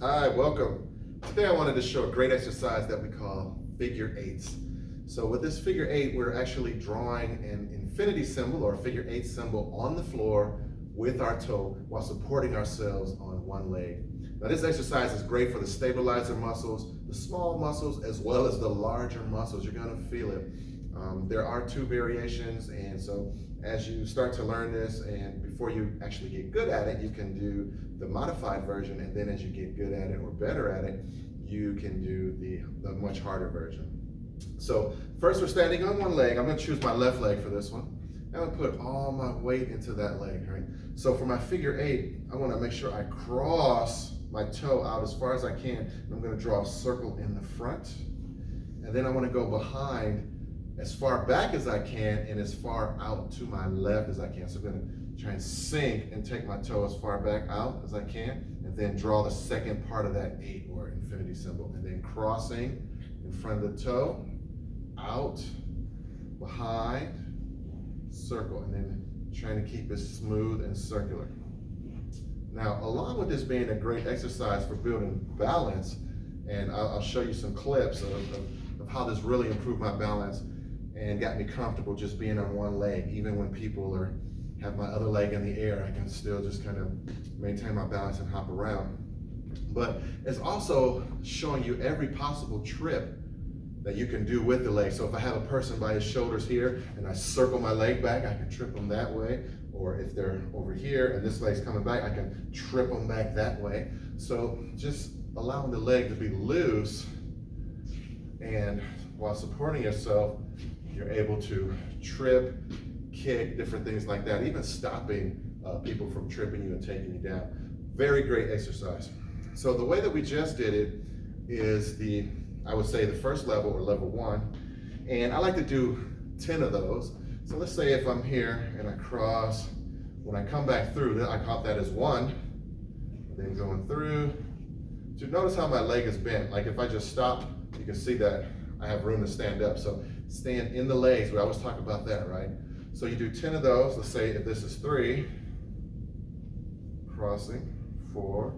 Hi, welcome. Today I wanted to show a great exercise that we call figure eights. So with this figure eight, we're actually drawing an infinity symbol or a figure eight symbol on the floor with our toe while supporting ourselves on one leg. Now this exercise is great for the stabilizer muscles, the small muscles, as well as the larger muscles. You're gonna feel it. There are two variations, and so as you start to learn this and before you actually get good at it, you can do the modified version, and then as you get good at it or better at it, you can do the much harder version. So first we're standing on one leg. I'm gonna choose my left leg for this one. I'm gonna put all my weight into that leg, right? So for my figure eight, I wanna make sure I cross my toe out as far as I can. I'm gonna draw a circle in the front, and then I wanna go behind as far back as I can and as far out to my left as I can. So I'm gonna try and sink and take my toe as far back out as I can, and then draw the second part of that eight or infinity symbol, and then crossing in front of the toe, out, behind, circle, and then trying to keep it smooth and circular. Now, along with this being a great exercise for building balance, and I'll show you some clips of how this really improved my balance and got me comfortable just being on one leg. Even when people have my other leg in the air, I can still just kind of maintain my balance and hop around. But it's also showing you every possible trip that you can do with the leg. So if I have a person by his shoulders here and I circle my leg back, I can trip them that way. Or if they're over here and this leg's coming back, I can trip them back that way. So just allowing the leg to be loose, and while supporting yourself, you're able to trip, kick, different things like that, even stopping people from tripping you and taking you down. Very great exercise. So the way that we just did it is I would say the first level or level one, and I like to do 10 of those. So let's say if I'm here and I cross, when I come back through, then I count that as one, then going through. So notice how my leg is bent. Like if I just stop, you can see that I have room to stand up. So stand in the legs. We always talk about that, right? So you do 10 of those. Let's say if this is 3, crossing, 4,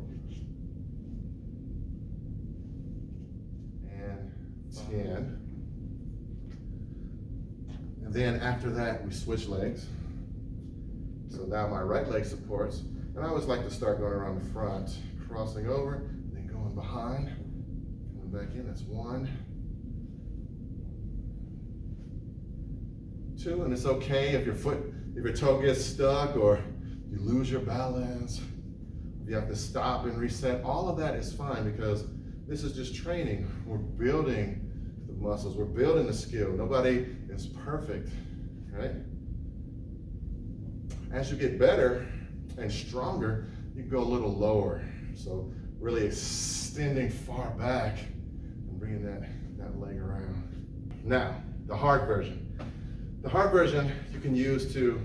and 10. And then after that, we switch legs. So now my right leg supports. And I always like to start going around the front, crossing over, then going behind, coming back in. That's 1, 2, and it's okay if your toe gets stuck or you lose your balance, if you have to stop and reset. All of that is fine because this is just training. We're building the muscles, we're building the skill. Nobody is perfect, right? As you get better and stronger, you can go a little lower. So really extending far back and bringing that leg around. Now, the hard version. The hard version you can use to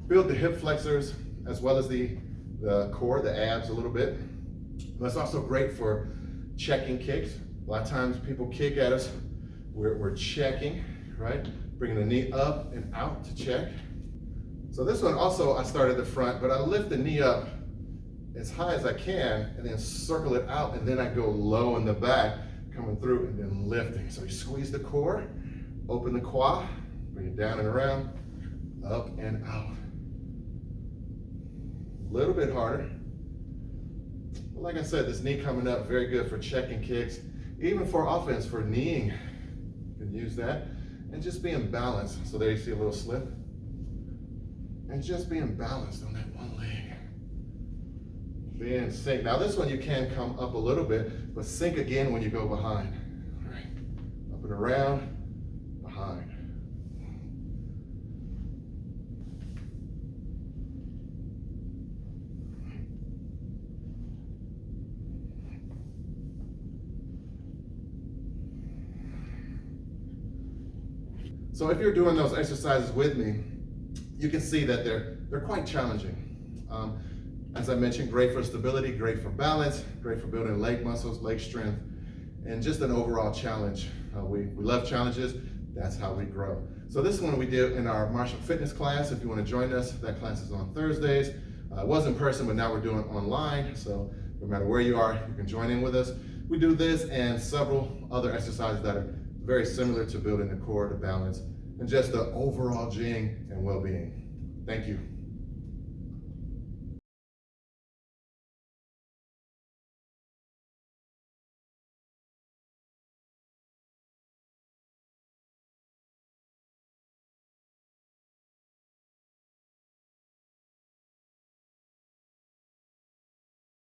build the hip flexors as well as the core, the abs a little bit. But it's also great for checking kicks. A lot of times people kick at us, we're checking, right? Bringing the knee up and out to check. So this one also, I start at the front, but I lift the knee up as high as I can and then circle it out, and then I go low in the back, coming through and then lifting. So you squeeze the core, open the quad, bring it down and around, up and out. A little bit harder. But like I said, this knee coming up, very good for checking kicks, even for offense, for kneeing. You can use that. And just being balanced. So there you see a little slip. And just being balanced on that one leg. Then sink. Now this one you can come up a little bit, but sink again when you go behind. All right. Up and around, behind. So if you're doing those exercises with me, you can see that they're quite challenging. As I mentioned, great for stability, great for balance, great for building leg muscles, leg strength, and just an overall challenge. We love challenges. That's how we grow. So this one we did in our martial fitness class. If you want to join us, that class is on Thursdays. It was in person, but now we're doing it online. So No matter where you are, you can join in with us. We do this and several other exercises that are very similar to building the core, the balance, and just the overall Jing and well-being. Thank you.